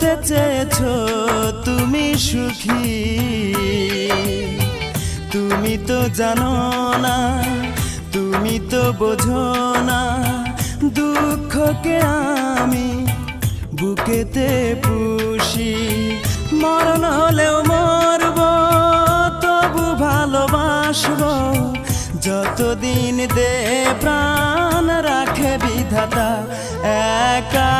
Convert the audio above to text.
করতে চেয়েছো তুমি সুখী, তুমি তো জানো না, তুমি তো বোঝো না, দুঃখকে আমি বুকেতে পুষি। মরণ হলেও মরব, তবু ভালোবাসবো, যতদিন দে প্রাণ রাখে বিধাতা। একা